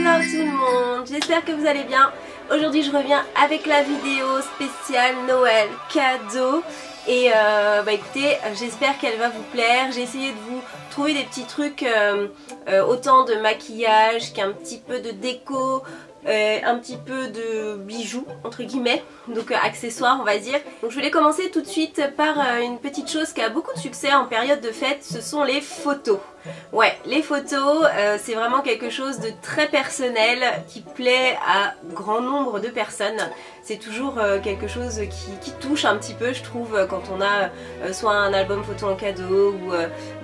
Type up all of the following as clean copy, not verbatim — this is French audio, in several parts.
Hello tout le monde, j'espère que vous allez bien. Aujourd'hui je reviens avec la vidéo spéciale Noël cadeau. Et écoutez, j'espère qu'elle va vous plaire. J'ai essayé de vous trouver des petits trucs, autant de maquillage qu'un petit peu de déco, un petit peu de bijoux entre guillemets, donc accessoires on va dire. Donc je voulais commencer tout de suite par une petite chose qui a beaucoup de succès en période de fête, ce sont les photos. Ouais, les photos c'est vraiment quelque chose de très personnel qui plaît à grand nombre de personnes. C'est toujours quelque chose qui touche un petit peu je trouve quand on a soit un album photo en cadeau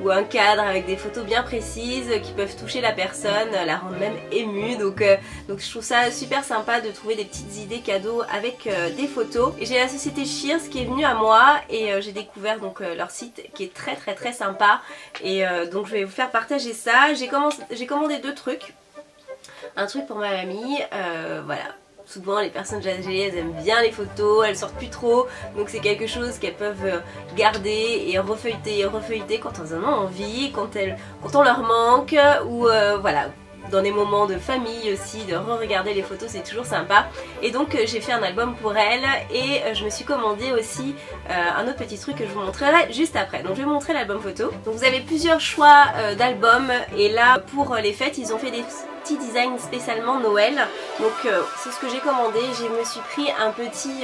ou un cadre avec des photos bien précises qui peuvent toucher la personne, la rendre même émue. Donc je trouve ça super sympa de trouver des petites idées cadeaux avec des photos. Et j'ai la société Shears qui est venue à moi et j'ai découvert donc leur site qui est très sympa. Et donc je vais vous faire partager ça. J'ai commandé deux trucs. Un truc pour ma mamie, voilà. Souvent les personnes âgées elles aiment bien les photos, elles sortent plus trop, donc c'est quelque chose qu'elles peuvent garder et refeuilleter quand elles en ont envie, quand on leur manque, ou voilà, dans des moments de famille aussi, de re-regarder les photos, c'est toujours sympa. Et donc j'ai fait un album pour elle et je me suis commandé aussi un autre petit truc que je vous montrerai juste après. Donc je vais vous montrer l'album photo. Donc vous avez plusieurs choix d'albums et là pour les fêtes ils ont fait des petits designs spécialement Noël. Donc c'est ce que j'ai commandé. Je me suis pris un petit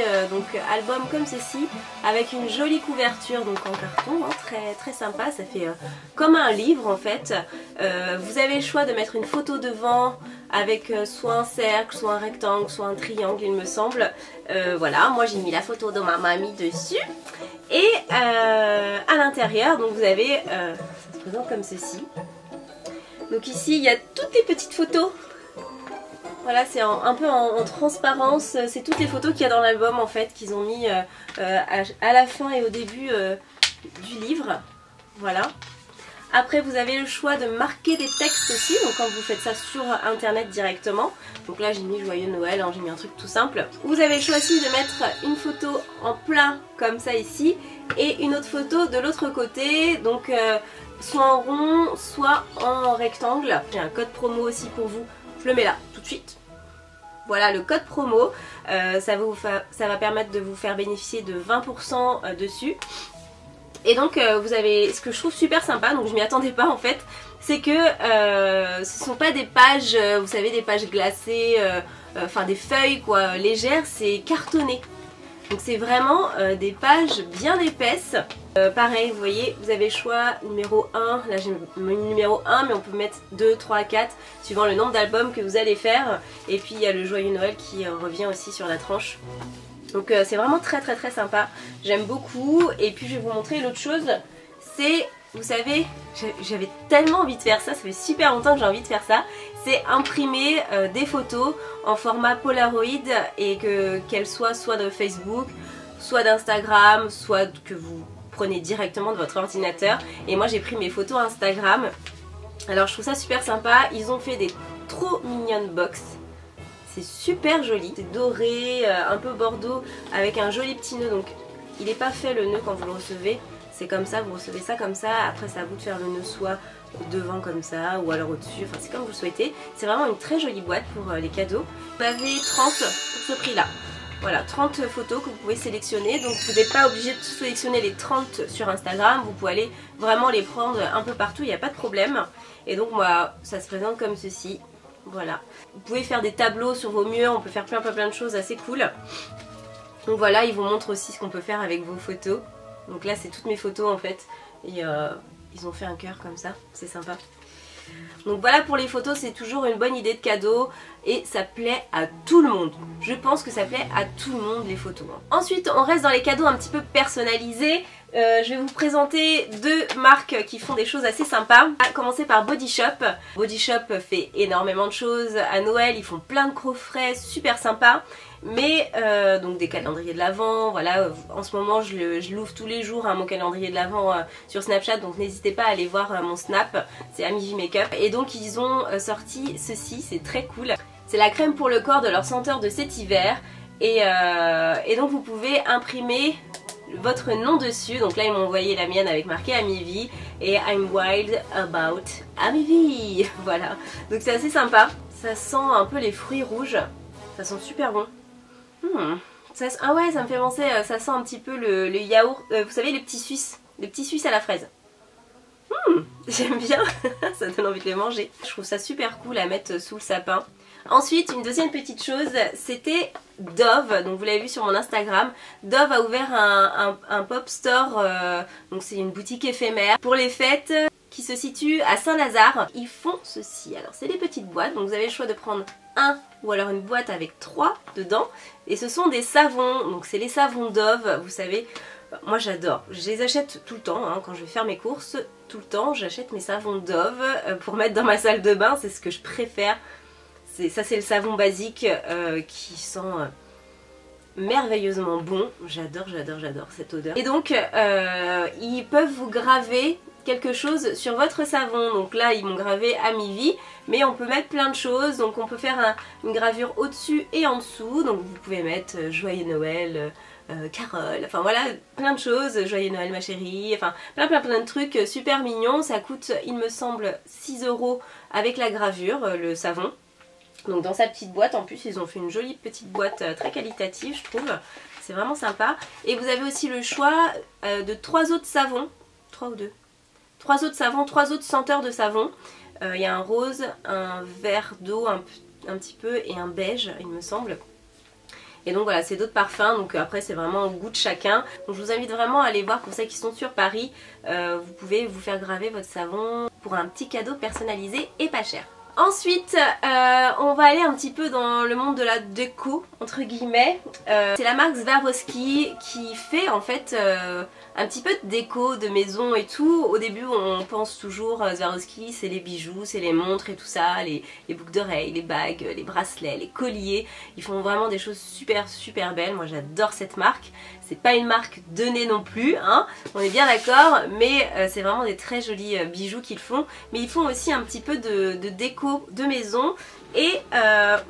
album comme ceci avec une jolie couverture donc en carton, hein, très sympa. Ça fait comme un livre en fait. Vous avez le choix de mettre une photo devant avec soit un cercle, soit un rectangle, soit un triangle il me semble. Voilà, moi j'ai mis la photo de ma mamie dessus. Et à l'intérieur donc vous avez, ça se présente comme ceci. Donc ici il y a toutes les petites photos. Voilà, c'est un peu en transparence, c'est toutes les photos qu'il y a dans l'album en fait qu'ils ont mis à la fin et au début du livre. Voilà. Après vous avez le choix de marquer des textes aussi, donc quand vous faites ça sur internet directement. Donc là j'ai mis Joyeux Noël, hein, j'ai mis un truc tout simple. Vous avez choisi de mettre une photo en plein comme ça ici et une autre photo de l'autre côté, donc soit en rond, soit en rectangle. J'ai un code promo aussi pour vous, je le mets là tout de suite. Voilà le code promo, ça va permettre de vous faire bénéficier de 20% dessus. Et donc vous avez, ce que je trouve super sympa, donc je m'y attendais pas en fait, c'est que ce sont pas des pages, vous savez, des pages glacées, enfin des feuilles quoi, légères, c'est cartonné. Donc c'est vraiment des pages bien épaisses. Pareil, vous voyez, vous avez choix numéro 1, là j'ai mis numéro 1 mais on peut mettre 2, 3, 4 suivant le nombre d'albums que vous allez faire. Et puis il y a le Joyeux Noël qui revient aussi sur la tranche. Donc c'est vraiment très sympa, j'aime beaucoup. Et puis je vais vous montrer l'autre chose, c'est, vous savez, j'avais tellement envie de faire ça, ça fait super longtemps que j'ai envie de faire ça. C'est imprimer des photos en format Polaroid et qu'elles soient soit de Facebook, soit d'Instagram, soit que vous prenez directement de votre ordinateur. Et moi j'ai pris mes photos Instagram, alors je trouve ça super sympa, ils ont fait des trop mignonnes box. C'est super joli, c'est doré, un peu bordeaux avec un joli petit nœud, donc il n'est pas fait le nœud quand vous le recevez, c'est comme ça, vous recevez ça comme ça, après c'est à vous de faire le nœud soit devant comme ça ou alors au-dessus, enfin c'est comme vous le souhaitez. C'est vraiment une très jolie boîte pour les cadeaux. Vous avez 30 pour ce prix là. Voilà, 30 photos que vous pouvez sélectionner, donc vous n'êtes pas obligé de sélectionner les 30 sur Instagram, vous pouvez aller vraiment les prendre un peu partout, il n'y a pas de problème. Et donc moi ça se présente comme ceci. Voilà, vous pouvez faire des tableaux sur vos murs, on peut faire plein de choses assez cool. Donc voilà, ils vous montrent aussi ce qu'on peut faire avec vos photos. Donc là c'est toutes mes photos en fait, et ils ont fait un cœur comme ça, c'est sympa. Donc voilà pour les photos, c'est toujours une bonne idée de cadeau et ça plaît à tout le monde. Je pense que ça plaît à tout le monde les photos. Ensuite on reste dans les cadeaux un petit peu personnalisés. Je vais vous présenter deux marques qui font des choses assez sympas. On va commencer par Body Shop. Body Shop fait énormément de choses à Noël, ils font plein de coffrets super sympas. Mais donc des calendriers de l'Avent, voilà, en ce moment je l'ouvre tous les jours, hein, mon calendrier de l'Avent sur Snapchat, donc n'hésitez pas à aller voir mon Snap, c'est Amy Makeup. Et donc ils ont sorti ceci, c'est très cool. C'est la crème pour le corps de leur senteur de cet hiver. Et donc vous pouvez imprimer votre nom dessus. Donc là ils m'ont envoyé la mienne avec marqué Amivi et I'm wild about Amivi. Voilà, donc c'est assez sympa. Ça sent un peu les fruits rouges, ça sent super bon. Ah ouais, ça me fait penser, ça sent un petit peu le yaourt, vous savez les petits Suisses à la fraise. J'aime bien, ça donne envie de les manger. Je trouve ça super cool à mettre sous le sapin. Ensuite, une deuxième petite chose, c'était Dove, donc vous l'avez vu sur mon Instagram. Dove a ouvert un pop store, donc c'est une boutique éphémère pour les fêtes qui se situe à Saint-Lazare. Ils font ceci, alors c'est des petites boîtes, donc vous avez le choix de prendre un ou alors une boîte avec 3 dedans. Et ce sont des savons, donc c'est les savons Dove, vous savez. Moi j'adore, je les achète tout le temps, hein, quand je vais faire mes courses, tout le temps j'achète mes savons Dove pour mettre dans ma salle de bain, c'est ce que je préfère. Ça c'est le savon basique qui sent merveilleusement bon, j'adore cette odeur. Et donc ils peuvent vous graver quelque chose sur votre savon, donc là ils m'ont gravé Amivi, mais on peut mettre plein de choses, donc on peut faire une gravure au-dessus et en dessous, donc vous pouvez mettre Joyeux Noël, Carole, enfin voilà, plein de choses, Joyeux Noël ma chérie, enfin plein de trucs super mignons. Ça coûte il me semble 6 € avec la gravure, le savon. Donc dans sa petite boîte, en plus ils ont fait une jolie petite boîte très qualitative je trouve, c'est vraiment sympa. Et vous avez aussi le choix de 3 autres savons, 3 ou 2, 3 autres savons, 3 autres senteurs de savon. Il y a un rose, un vert d'eau un petit peu et un beige il me semble. Et donc voilà, c'est d'autres parfums, donc après c'est vraiment au goût de chacun. Donc je vous invite vraiment à aller voir, pour ceux qui sont sur Paris, vous pouvez vous faire graver votre savon pour un petit cadeau personnalisé et pas cher. Ensuite, on va aller un petit peu dans le monde de la déco, entre guillemets. C'est la marque Swarovski qui fait en fait un petit peu de déco de maison et tout. Au début on pense toujours Swarovski c'est les bijoux, c'est les montres et tout ça, les boucles d'oreilles, les bagues, les bracelets, les colliers. Ils font vraiment des choses super belles, moi j'adore cette marque. C'est pas une marque de nez non plus, hein, on est bien d'accord, mais c'est vraiment des très jolis bijoux qu'ils font. Mais ils font aussi un petit peu de déco de maison. Et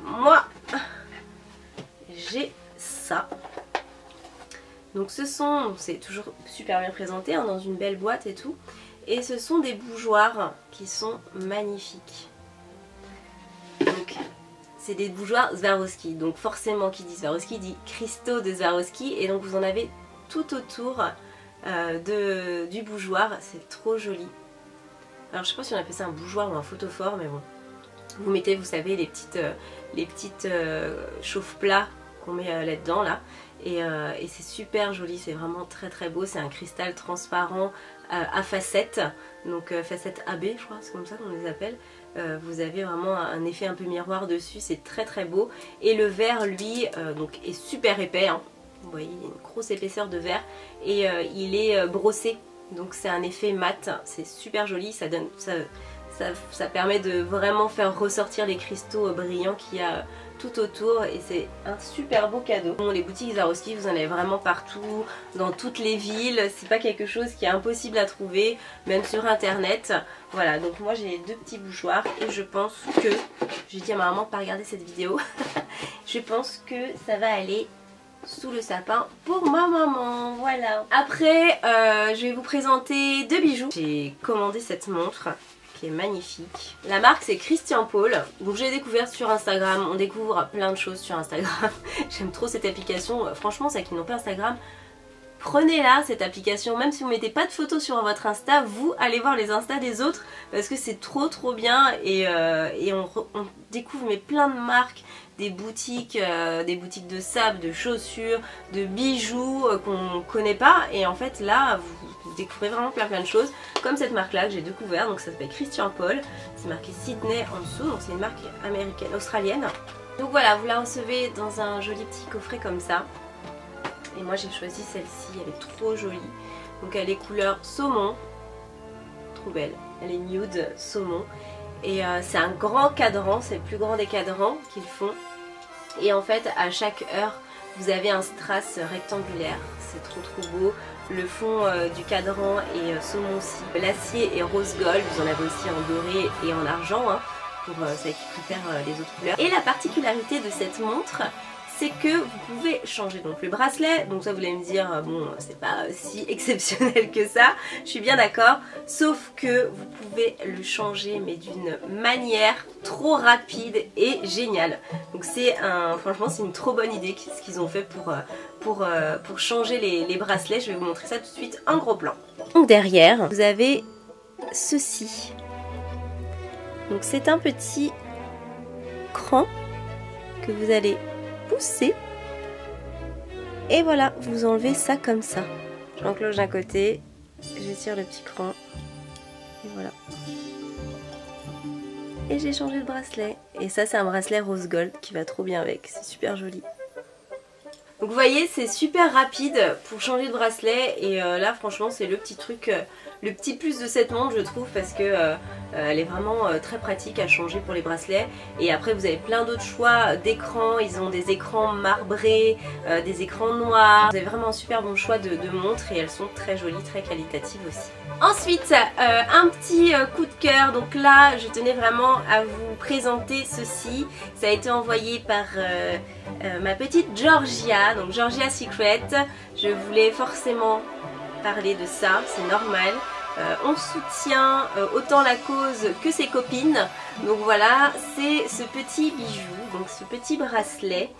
moi j'ai ça. Donc c'est toujours super bien présenté hein, dans une belle boîte et tout. Et ce sont des bougeoirs qui sont magnifiques. Donc c'est des bougeoirs Swarovski. Donc forcément qui dit Swarovski dit cristaux de Swarovski. Et donc vous en avez tout autour du bougeoir. C'est trop joli. Alors je sais pas si on appelle ça un bougeoir ou un photophore, mais bon. Vous mettez, vous savez, les petites chauffe-plats qu'on met là-dedans là. Et c'est super joli, c'est vraiment très beau. C'est un cristal transparent à facettes, donc facettes AB je crois, c'est comme ça qu'on les appelle. Vous avez vraiment un effet un peu miroir dessus, c'est très beau. Et le verre lui donc est super épais, hein. Vous voyez, il y a une grosse épaisseur de verre et il est brossé, donc c'est un effet mat, c'est super joli, ça permet de vraiment faire ressortir les cristaux brillants qu'il y a tout autour et c'est un super beau cadeau. Bon, les boutiques Swarovski vous en avez vraiment partout, dans toutes les villes, c'est pas quelque chose qui est impossible à trouver, même sur internet. Voilà, donc moi j'ai les 2 petits bougeoirs et je pense que, j'ai dit à ma maman de pas regarder cette vidéo, je pense que ça va aller sous le sapin pour ma maman, voilà. Après je vais vous présenter 2 bijoux. J'ai commandé cette montre qui est magnifique. La marque c'est Christian Paul, donc j'ai découvert sur Instagram, on découvre plein de choses sur Instagram. J'aime trop cette application, franchement ceux qui n'ont pas Instagram, prenez-la cette application, même si vous mettez pas de photos sur votre Insta, vous allez voir les Insta des autres parce que c'est trop bien et on découvre mais plein de marques, des boutiques de sable, de chaussures, de bijoux qu'on connaît pas et en fait là vous découvrez vraiment plein de choses comme cette marque là que j'ai découvert, donc ça s'appelle Christian Paul, c'est marqué Sydney en dessous, donc c'est une marque américaine, australienne. Donc voilà, vous la recevez dans un joli petit coffret comme ça. Et moi j'ai choisi celle-ci, elle est trop jolie. Donc elle est couleur saumon, trop belle, elle est nude saumon. Et c'est un grand cadran, c'est le plus grand des cadrans qu'ils font. Et en fait à chaque heure vous avez un strass rectangulaire, c'est trop beau. Le fond du cadran est saumon aussi. L'acier est rose gold, vous en avez aussi en doré et en argent, hein, pour celles qui préfèrent les autres couleurs. Et la particularité de cette montre, c'est que vous pouvez changer donc le bracelet. Donc ça vous allez me dire, bon c'est pas si exceptionnel que ça, je suis bien d'accord. Sauf que vous pouvez le changer mais d'une manière trop rapide et géniale. Donc c'est franchement c'est une trop bonne idée ce qu'ils ont fait pour changer les bracelets. Je vais vous montrer ça tout de suite en gros plan. Donc derrière vous avez ceci. Donc c'est un petit cran que vous allez pousser et voilà, vous enlevez ça comme ça. J'encloche d'un côté, je tire le petit cran et voilà. Et j'ai changé le bracelet. Et ça c'est un bracelet rose gold qui va trop bien avec, c'est super joli. Donc vous voyez c'est super rapide pour changer de bracelet et là franchement c'est le petit truc, le petit plus de cette montre je trouve parce que elle est vraiment très pratique à changer pour les bracelets. Et après vous avez plein d'autres choix d'écrans, ils ont des écrans marbrés, des écrans noirs. Vous avez vraiment un super bon choix de montres et elles sont très jolies, très qualitatives aussi. Ensuite un petit coup de cœur, donc là je tenais vraiment à vous présenter ceci. Ça a été envoyé par ma petite Georgia, donc Georgia Secret. Je voulais forcément parler de ça, c'est normal. On soutient autant la cause que ses copines. Donc voilà, c'est ce petit bijou, donc ce petit bracelet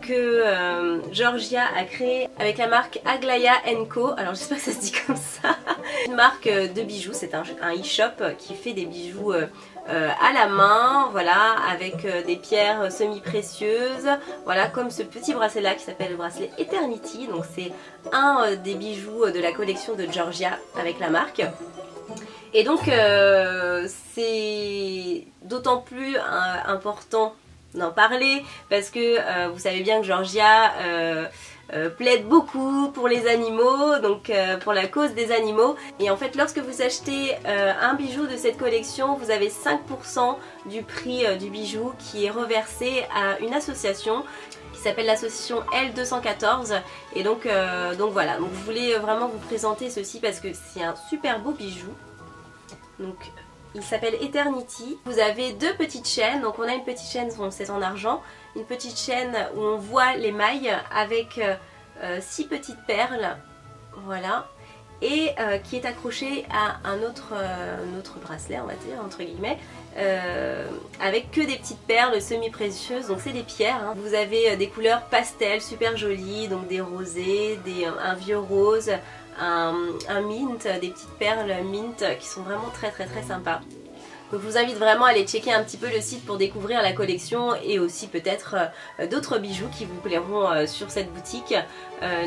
que Georgia a créé avec la marque Aglaya & Co. Alors j'espère que ça se dit comme ça. Une marque de bijoux, c'est un e-shop qui fait des bijoux à la main, voilà, avec des pierres semi-précieuses, voilà, comme ce petit bracelet là qui s'appelle le bracelet Eternity. Donc c'est un des bijoux de la collection de Georgia avec la marque. Et donc c'est d'autant plus important d'en parler parce que vous savez bien que Georgia plaide beaucoup pour les animaux, donc pour la cause des animaux. Et en fait lorsque vous achetez un bijou de cette collection, vous avez 5% du prix du bijou qui est reversé à une association qui s'appelle l'association L214. Et donc voilà, donc je voulais vraiment vous présenter ceci parce que c'est un super beau bijou. Donc il s'appelle Eternity. Vous avez deux petites chaînes, donc on a une petite chaîne, c'est en argent, une petite chaîne où on voit les mailles avec 6 petites perles, voilà, et qui est accrochée à un autre bracelet, on va dire, entre guillemets, avec que des petites perles semi-précieuses, donc c'est des pierres, hein. Vous avez des couleurs pastel super jolies, donc des rosés, un vieux rose, un mint, des petites perles mint qui sont vraiment très sympas. Donc je vous invite vraiment à aller checker un petit peu le site pour découvrir la collection et aussi peut-être d'autres bijoux qui vous plairont sur cette boutique.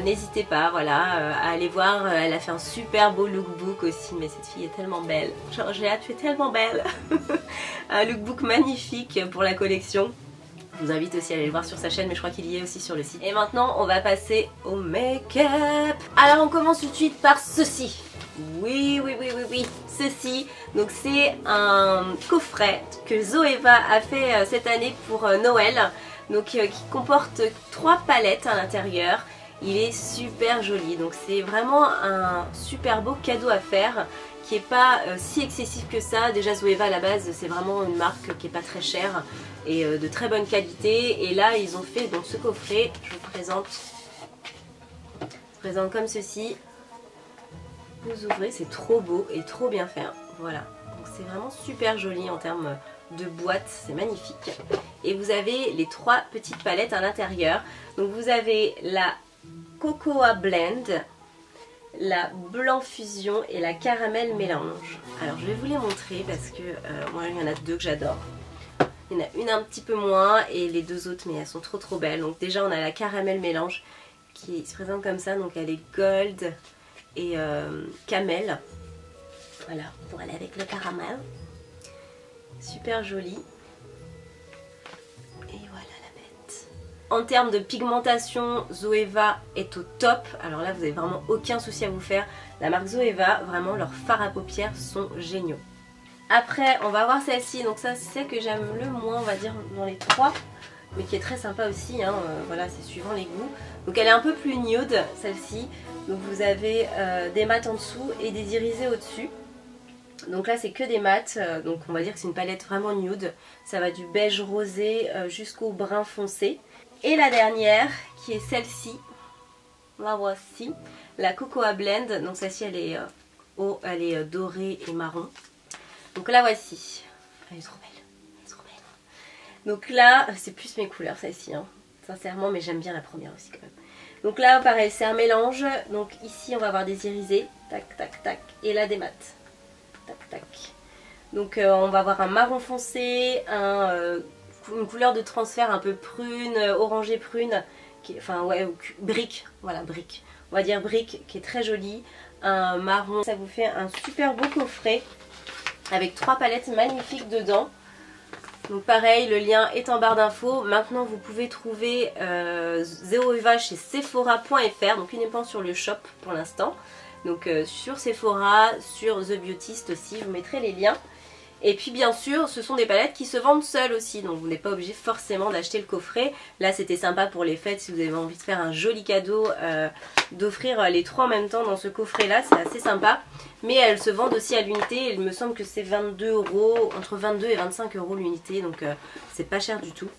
N'hésitez pas, voilà, à aller voir. Elle a fait un super beau lookbook aussi, mais cette fille est tellement belle. Georgia, tu es tellement belle. Un lookbook magnifique pour la collection. Je vous invite aussi à aller le voir sur sa chaîne, mais je crois qu'il y est aussi sur le site. Et maintenant, on va passer au make-up. Alors, on commence tout de suite par ceci. Oui, ceci. Donc, c'est un coffret que Zoeva a fait cette année pour Noël. Donc, qui comporte 3 palettes à l'intérieur. Il est super joli. Donc, c'est vraiment un super beau cadeau à faire, qui n'est pas si excessif que ça. Déjà Zoeva à la base c'est vraiment une marque qui n'est pas très chère et de très bonne qualité. Et là ils ont fait donc ce coffret, je vous présente comme ceci. Vous ouvrez, c'est trop beau et trop bien fait, hein. Voilà, donc c'est vraiment super joli en termes de boîte, c'est magnifique. Et vous avez les 3 petites palettes à l'intérieur. Donc vous avez la Cocoa Blend, la blanc fusion et la caramel mélange. Alors je vais vous les montrer parce que moi il y en a 2 que j'adore. Il y en a une un petit peu moins et les 2 autres, mais elles sont trop belles. Donc déjà on a la caramel mélange qui se présente comme ça, donc elle est gold et camel. Voilà, pour aller avec le caramel. Super jolie. Et voilà la bête. En termes de pigmentation, Zoeva est au top. Alors là vous n'avez vraiment aucun souci à vous faire. La marque Zoeva, vraiment leurs fards à paupières sont géniaux. Après on va voir celle-ci, donc ça c'est celle que j'aime le moins on va dire dans les 3, mais qui est très sympa aussi, hein. Voilà, c'est suivant les goûts. Donc elle est un peu plus nude celle-ci, donc vous avez des mats en dessous et des irisés au-dessus. Donc là c'est que des mats, donc on va dire que c'est une palette vraiment nude, ça va du beige rosé jusqu'au brun foncé. Et la dernière qui est celle-ci, la voici, la Cocoa Blend. Donc celle-ci elle est dorée et marron. Donc la voici, elle est trop belle, elle est trop belle. Donc là c'est plus mes couleurs celle-ci, hein, sincèrement, mais j'aime bien la première aussi quand même. Donc là pareil c'est un mélange, donc ici on va avoir des irisés, tac tac tac, et là des mats, tac tac. Donc on va avoir un marron foncé, une couleur de transfert un peu prune, orangé prune, enfin ouais, brique, voilà brique, on va dire brique, qui est très jolie, un marron. Ça vous fait un super beau coffret avec 3 palettes magnifiques dedans. Donc pareil, le lien est en barre d'infos. Maintenant vous pouvez trouver Zéro Uva chez Sephora.fr, donc uniquement sur le shop pour l'instant. Donc sur Sephora, sur The Beautist aussi, je vous mettrai les liens. Et puis bien sûr ce sont des palettes qui se vendent seules aussi, donc vous n'êtes pas obligé forcément d'acheter le coffret. Là c'était sympa pour les fêtes si vous avez envie de faire un joli cadeau, d'offrir les 3 en même temps dans ce coffret là, c'est assez sympa. Mais elles se vendent aussi à l'unité, il me semble que c'est 22 €, entre 22 et 25 € l'unité, donc c'est pas cher du tout.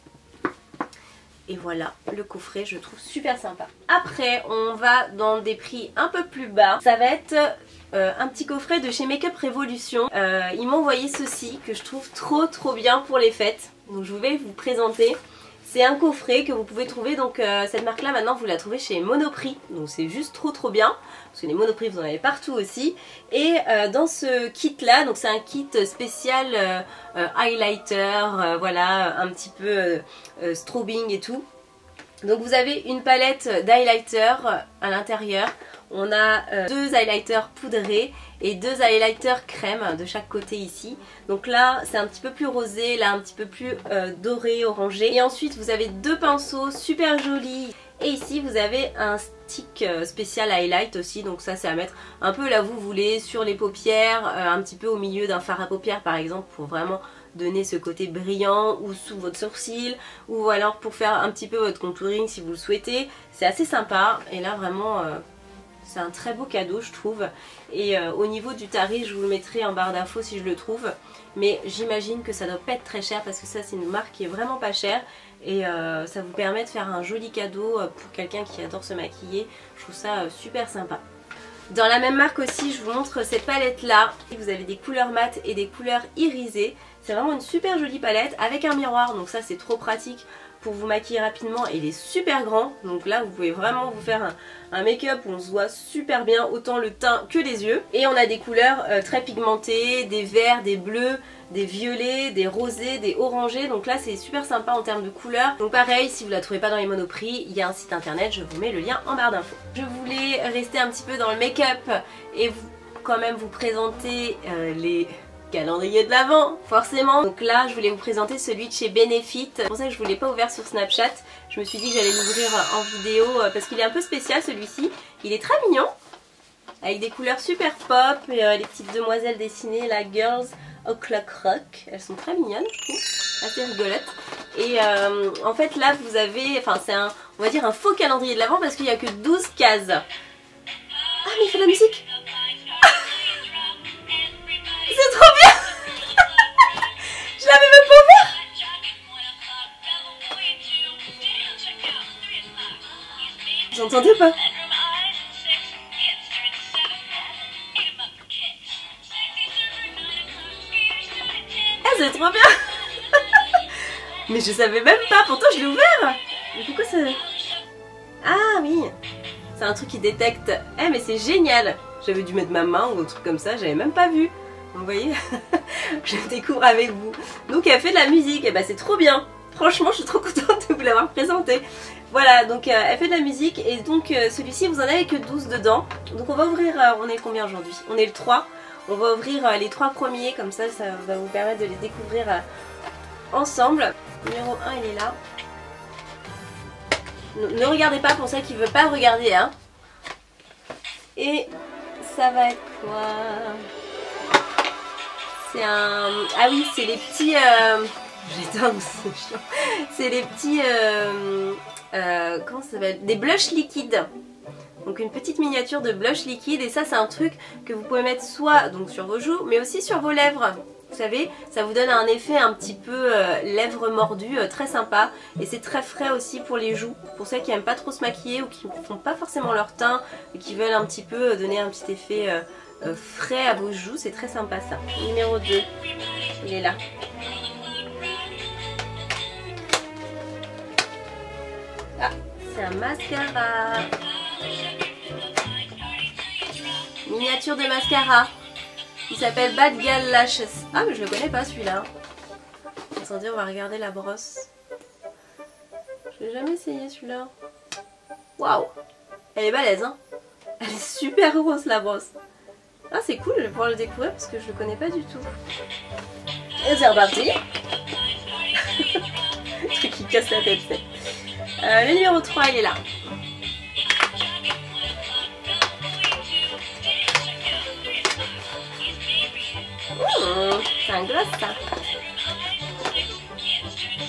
Et voilà, le coffret je trouve super sympa. Après on va dans des prix un peu plus bas. Ça va être un petit coffret de chez Make Up Revolution. Ils m'ont envoyé ceci que je trouve trop bien pour les fêtes. Donc je vais vous présenter. C'est un coffret que vous pouvez trouver, donc cette marque là maintenant vous la trouvez chez Monoprix. Donc c'est juste trop bien. Parce que les Monoprix vous en avez partout aussi. Et dans ce kit là, donc c'est un kit spécial highlighter, voilà, un petit peu strobing et tout. Donc vous avez une palette d'highlighter à l'intérieur. On a 2 highlighters poudrés et 2 highlighters crème de chaque côté ici. Donc là c'est un petit peu plus rosé, là un petit peu plus doré, orangé. Et ensuite vous avez 2 pinceaux super jolis. Et ici vous avez un stick spécial highlight aussi, donc ça c'est à mettre un peu là où vous voulez, sur les paupières, un petit peu au milieu d'un fard à paupières par exemple, pour vraiment donner ce côté brillant, ou sous votre sourcil, ou alors pour faire un petit peu votre contouring si vous le souhaitez. C'est assez sympa et là vraiment c'est un très beau cadeau je trouve. Et au niveau du tarif je vous le mettrai en barre d'infos si je le trouve, mais j'imagine que ça doit pas être très cher parce que ça c'est une marque qui est vraiment pas chère. Et ça vous permet de faire un joli cadeau pour quelqu'un qui adore se maquiller. Je trouve ça super sympa. Dans la même marque aussi, je vous montre cette palette là. Vous avez des couleurs mates et des couleurs irisées. C'est vraiment une super jolie palette avec un miroir. Donc ça c'est trop pratique pour vous maquiller rapidement. Et il est super grand. Donc là vous pouvez vraiment vous faire un make-up où on se voit super bien, autant le teint que les yeux. Et on a des couleurs très pigmentées, des verts, des bleus, des violets, des rosés, des orangés. Donc là c'est super sympa en termes de couleurs. Donc pareil, si vous la trouvez pas dans les Monoprix, il y a un site internet, je vous mets le lien en barre d'infos. Je voulais rester un petit peu dans le make-up et quand même vous présenter les calendriers de l'Avent, forcément. Donc là je voulais vous présenter celui de chez Benefit. C'est pour ça que je ne l'ai pas ouvert sur Snapchat. Je me suis dit que j'allais l'ouvrir en vidéo parce qu'il est un peu spécial celui-ci. Il est très mignon, avec des couleurs super pop et les petites demoiselles dessinées, la Girls O'Clock Rock. Elles sont très mignonnes je trouve, assez rigolotes. Et en fait là vous avez, enfin c'est un, on va dire un faux calendrier de l'Avent parce qu'il n'y a que 12 cases. Ah mais il fait de la musique. C'est trop bien. Je l'avais même pas ouvert. Vous entendez ou pas? Ah c'est trop bien. Mais je savais même pas, pourtant je l'ai ouvert. Mais pourquoi ça... Ah oui, c'est un truc qui détecte. Eh mais c'est génial. J'avais dû mettre ma main ou un truc comme ça, j'avais même pas vu. Vous voyez. Je découvre avec vous. Donc elle fait de la musique, et bah c'est trop bien. Franchement je suis trop contente de vous l'avoir présenté. Voilà, donc elle fait de la musique. Et donc celui-ci vous en avez que 12 dedans. Donc on va ouvrir, on est combien aujourd'hui? On est le 3. On va ouvrir les 3 premiers, comme ça ça va vous permettre de les découvrir ensemble. Numéro 1 il est là. Ne regardez pas pour ça qui veut pas regarder hein. Et ça va être quoi? C'est un... Ah oui c'est les petits... J'éteins, c'est chiant. C'est les petits... comment ça s'appelle? Des blushs liquides. Donc une petite miniature de blush liquide. Et ça c'est un truc que vous pouvez mettre soit donc sur vos joues mais aussi sur vos lèvres. Vous savez, ça vous donne un effet un petit peu lèvres mordues, très sympa. Et c'est très frais aussi pour les joues. Pour celles qui n'aiment pas trop se maquiller ou qui ne font pas forcément leur teint, et qui veulent un petit peu donner un petit effet frais à vos joues, c'est très sympa ça. Numéro 2, il est là. Ah, c'est un mascara. Miniature de mascara. Il s'appelle Bad Gal Lashes. Ah mais je le connais pas celui-là. Sans dire on va regarder la brosse. Je l'ai jamais essayé celui-là. Waouh. Elle est balèze hein. Elle est super grosse la brosse. Ah c'est cool, je vais pouvoir le découvrir parce que je le connais pas du tout. Et c'est reparti. Le truc qui casse la tête. Le numéro 3 il est là. C'est un gloss ça.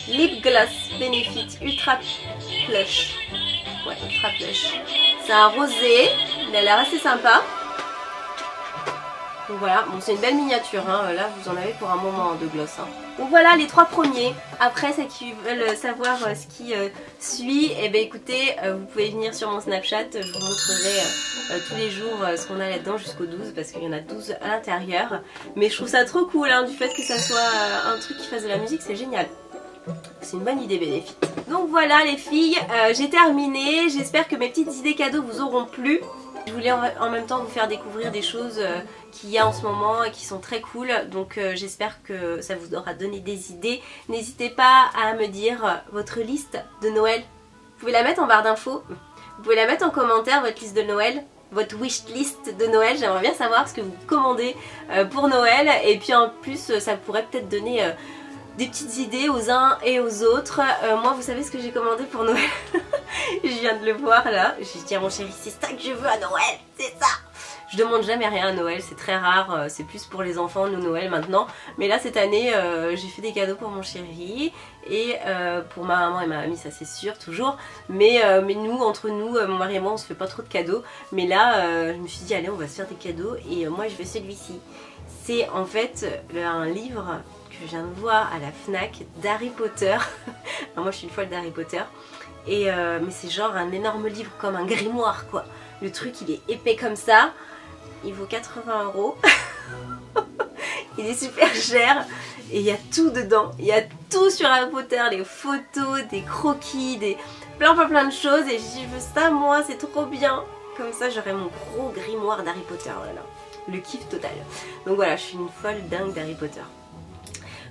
Lip Gloss Benefit Ultra Plush. Ouais, Ultra Plush. C'est un rosé, il a l'air assez sympa. Donc voilà, bon c'est une belle miniature, hein. Là vous en avez pour un moment de gloss. Hein. Donc voilà les 3 premiers. Après ceux qui veulent savoir ce qui suit, et ben écoutez, vous pouvez venir sur mon Snapchat, je vous montrerai tous les jours ce qu'on a là-dedans jusqu'au 12 parce qu'il y en a 12 à l'intérieur. Mais je trouve ça trop cool hein, du fait que ça soit un truc qui fasse de la musique, c'est génial. C'est une bonne idée bénéfique. Donc voilà les filles, j'ai terminé, j'espère que mes petites idées cadeaux vous auront plu. Je voulais en même temps vous faire découvrir des choses qu'il y a en ce moment et qui sont très cool. Donc j'espère que ça vous aura donné des idées. N'hésitez pas à me dire votre liste de Noël. Vous pouvez la mettre en barre d'infos. Vous pouvez la mettre en commentaire, votre liste de Noël. Votre wish list de Noël. J'aimerais bien savoir ce que vous commandez pour Noël. Et puis en plus ça pourrait peut-être donner des petites idées aux uns et aux autres. Moi vous savez ce que j'ai commandé pour Noël. Je viens de le voir là. J'ai dit à mon chéri c'est ça que je veux à Noël, c'est ça. Je demande jamais rien à Noël, c'est très rare, c'est plus pour les enfants, nous Noël maintenant. Mais là cette année j'ai fait des cadeaux pour mon chéri et pour ma maman et ma mamie, ça c'est sûr toujours. Mais nous, entre nous, mon mari et moi on se fait pas trop de cadeaux. Mais là je me suis dit allez on va se faire des cadeaux et moi je veux celui-ci. C'est en fait un livre que je viens de voir à la Fnac d'Harry Potter. Alors moi je suis une folle d'Harry Potter. Et mais c'est genre un énorme livre comme un grimoire quoi. Le truc il est épais comme ça. Il vaut 80 €. Il est super cher. Et il y a tout dedans. Il y a tout sur Harry Potter. Des photos, des croquis, des plein de choses. Et je veux ça moi, c'est trop bien. Comme ça j'aurai mon gros grimoire d'Harry Potter. Voilà. Le kiff total. Donc voilà, je suis une folle dingue d'Harry Potter.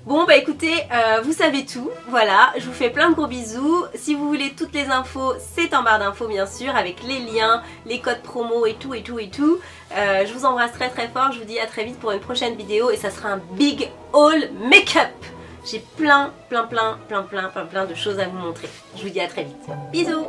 Bon bah écoutez, vous savez tout, voilà, je vous fais plein de gros bisous. Si vous voulez toutes les infos, c'est en barre d'infos bien sûr, avec les liens, les codes promo et tout. Je vous embrasse très fort, je vous dis à très vite pour une prochaine vidéo et ça sera un big haul make-up. J'ai plein de choses à vous montrer. Je vous dis à très vite. Bisous.